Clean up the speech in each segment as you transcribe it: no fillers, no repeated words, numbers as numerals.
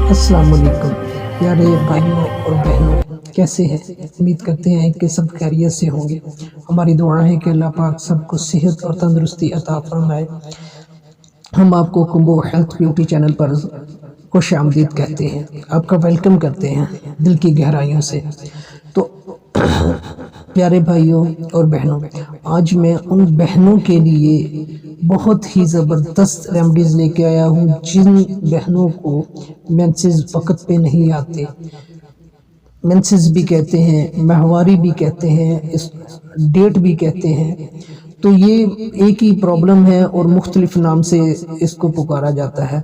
अस्सलाम वालेकुम प्यारे भाइयों और बहनों, कैसे हैं? उम्मीद करते हैं कि सब खैरियत से होंगे। हमारी दुआ है कि अल्लाह पाक सबको सेहत और तंदुरुस्ती अता फरमाए। हम आपको कुंबो हेल्थ ब्यूटी चैनल पर खुश आमदीद कहते हैं, आपका वेलकम करते हैं दिल की गहराइयों से। तो प्यारे भाइयों और बहनों, आज मैं उन बहनों के लिए बहुत ही ज़बरदस्त रेमडीज़ लेके आया हूँ जिन बहनों को मेंसेस वक्त पे नहीं आते। मेंसेस भी कहते हैं, माहवारी भी कहते हैं, इस डेट भी कहते हैं। तो ये एक ही प्रॉब्लम है और मुख्तलिफ नाम से इसको पुकारा जाता है।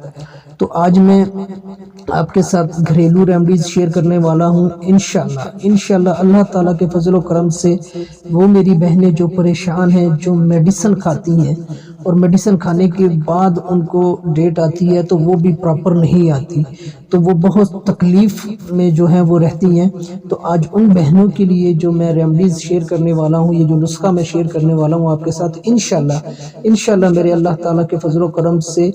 तो आज मैं आपके साथ घरेलू रेमडीज़ शेयर करने वाला हूँ। इंशाल्लाह अल्लाह ताला के फजल व करम से वो मेरी बहनें जो परेशान हैं, जो मेडिसिन खाती हैं और मेडिसिन खाने के बाद उनको डेट आती है तो वो भी प्रॉपर नहीं आती, तो वो बहुत तकलीफ़ में जो है वो रहती हैं। तो आज उन बहनों के लिए जो मैं रेमडीज़ शेयर करने वाला हूँ, ये जो नुस्खा मैं शेयर करने वाला हूँ आपके साथ, इंशाल्लाह मेरे अल्लाह ताला के फजल व करम से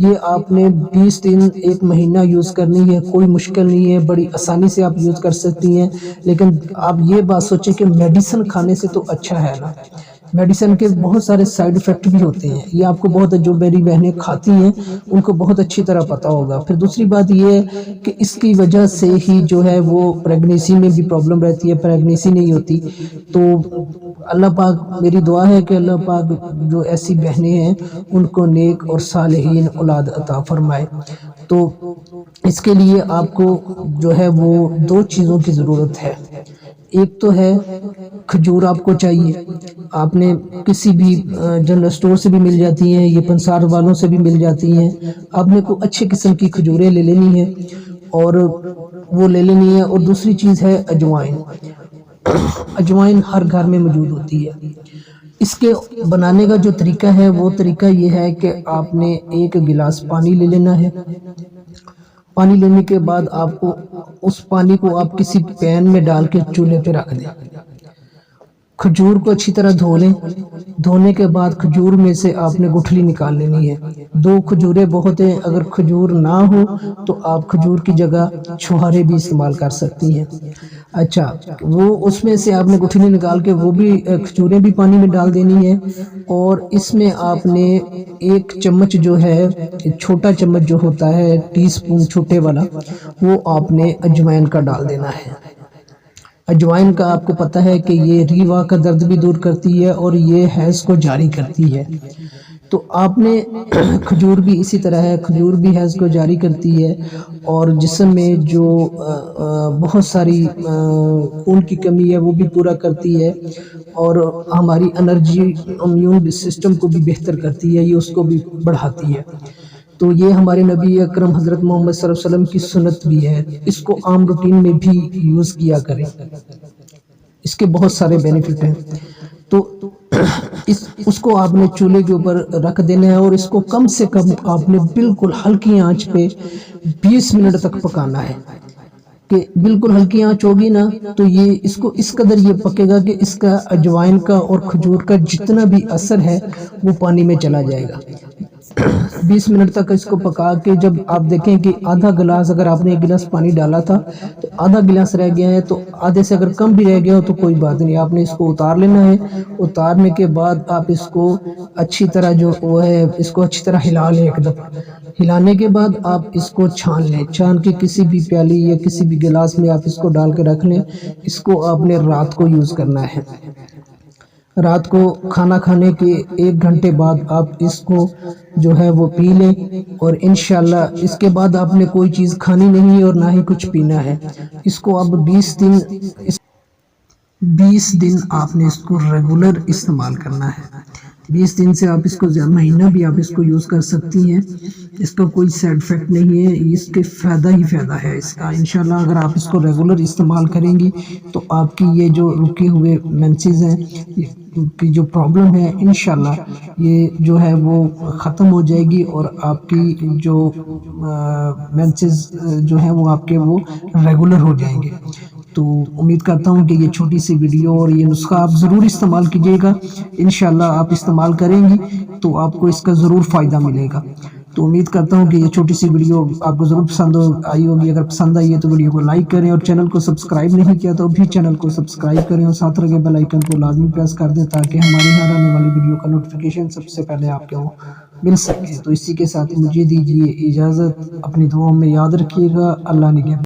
ये आपने 20 दिन 1 महीना यूज़ करनी है। कोई मुश्किल नहीं है, बड़ी आसानी से आप यूज़ कर सकती हैं। लेकिन आप ये बात सोचें कि मेडिसिन खाने से तो अच्छा है ना, मेडिसिन के बहुत सारे साइड इफ़ेक्ट भी होते हैं। ये आपको बहुत, जो मेरी बहनें खाती हैं उनको बहुत अच्छी तरह पता होगा। फिर दूसरी बात ये है कि इसकी वजह से ही जो है वो प्रेगनेंसी में भी प्रॉब्लम रहती है, प्रेगनेंसी नहीं होती। तो अल्लाह पाक, मेरी दुआ है कि अल्लाह पाक जो ऐसी बहनें हैं उनको नेक और सालेहीन औलाद अता फरमाए। तो इसके लिए आपको जो है वो 2 चीज़ों की ज़रूरत है। एक तो है खजूर आपको चाहिए, आपने किसी भी जनरल स्टोर से भी मिल जाती हैं, ये पंसार वालों से भी मिल जाती हैं। आपने को अच्छे किस्म की खजूरें ले लेनी है और वो ले लेनी है। और दूसरी चीज़ है अजवाइन। अजवाइन हर घर में मौजूद होती है। इसके बनाने का जो तरीका है वो तरीका ये है कि आपने 1 गिलास पानी ले लेना है। पानी लेने के बाद आपको उस पानी को आप किसी पैन में डाल के चूल्हे पे रख दें। खजूर को अच्छी तरह धो लें। धोने के बाद खजूर में से आपने गुठली निकाल लेनी है। 2 खजूरें बहुत हैं, अगर खजूर ना हो तो आप खजूर की जगह छुहारे भी इस्तेमाल कर सकती हैं। अच्छा, वो उसमें से आपने गुठली निकाल के वो भी खजूरें भी पानी में डाल देनी है। और इसमें आपने 1 चम्मच जो है, छोटा चम्मच जो होता है टीस्पून छोटे वाला, वो आपने अजवाइन का डाल देना है। अजवाइन का आपको पता है कि ये रीवा का दर्द भी दूर करती है और ये हैज़ को जारी करती है। तो आपने खजूर भी इसी तरह है, खजूर भी हैज़ को जारी करती है और जिस्म में जो बहुत सारी खून की कमी है वो भी पूरा करती है और हमारी एनर्जी, इम्यून सिस्टम को भी बेहतर करती है, ये उसको भी बढ़ाती है। तो ये हमारे नबी अकरम हज़रत मोहम्मद सल्लल्लाहु अलैहि वसल्लम की सुन्नत भी है। इसको आम रूटीन में भी यूज़ किया करें, इसके बहुत सारे बेनिफिट हैं। तो उसको आपने चूल्हे के ऊपर रख देना है और इसको कम से कम आपने बिल्कुल हल्की आंच पे 20 मिनट तक पकाना है। कि बिल्कुल हल्की आंच होगी ना तो ये इसको इस कदर ये पकेगा कि इसका अजवाइन का और खजूर का जितना भी असर है वो पानी में चला जाएगा। 20 मिनट तक इसको पका के जब आप देखें कि आधा गिलास, अगर आपने 1 गिलास पानी डाला था तो आधा गिलास रह गया है, तो आधे से अगर कम भी रह गया हो तो कोई बात नहीं, आपने इसको उतार लेना है। उतारने के बाद आप इसको अच्छी तरह जो वो है, इसको अच्छी तरह हिला लें एक दफ़ा। हिलाने के बाद आप इसको छान लें, छान के किसी भी प्याली या किसी भी गिलास में आप इसको डाल के रख लें। इसको आपने रात को यूज़ करना है। रात को खाना खाने के 1 घंटे बाद आप इसको जो है वो पी लें और इंशाल्लाह इसके बाद आपने कोई चीज़ खानी नहीं है और ना ही कुछ पीना है। इसको अब 20 दिन आपने इसको रेगुलर इस्तेमाल करना है। 20 दिन से आप इसको महीना भी आप इसको यूज़ कर सकती हैं। इसका कोई साइड इफ़ेक्ट नहीं है, इसके फ़ायदा ही फ़ायदा है इसका। इंशाल्लाह अगर आप इसको रेगुलर इस्तेमाल करेंगी तो आपकी ये जो रुके हुए मेंसेस हैं, की जो प्रॉब्लम है, इंशाल्लाह ये जो है वो ख़त्म हो जाएगी और आपकी जो मेंसेस जो है वो आपके वो रेगुलर हो जाएंगे। तो उम्मीद करता हूँ कि ये छोटी सी वीडियो और ये नुस्खा आप ज़रूर इस्तेमाल कीजिएगा। इंशाल्लाह आप इस्तेमाल करेंगी तो आपको इसका ज़रूर फ़ायदा मिलेगा। تو امید کرتا ہوں کہ یہ چھوٹی سی ویڈیو آپ کو ضرور پسند آئی ہوگی. اگر پسند آئی ہے تو ویڈیو کو لائک کریں, اور چینل کو سبسکرائب نہیں کیا تو بھی چینل کو سبسکرائب کریں, اور ساتھ لگے بیل آئیکن کو لازمی پریس کر دیں تاکہ ہماری ہر آنے والی ویڈیو کا نوٹیفیکیشن سب سے پہلے آپ کو مل سکے. تو اسی کے ساتھ مجھے دیجیے اجازت, اپنی دعاؤں میں یاد رکھیے گا. اللہ نگہبان.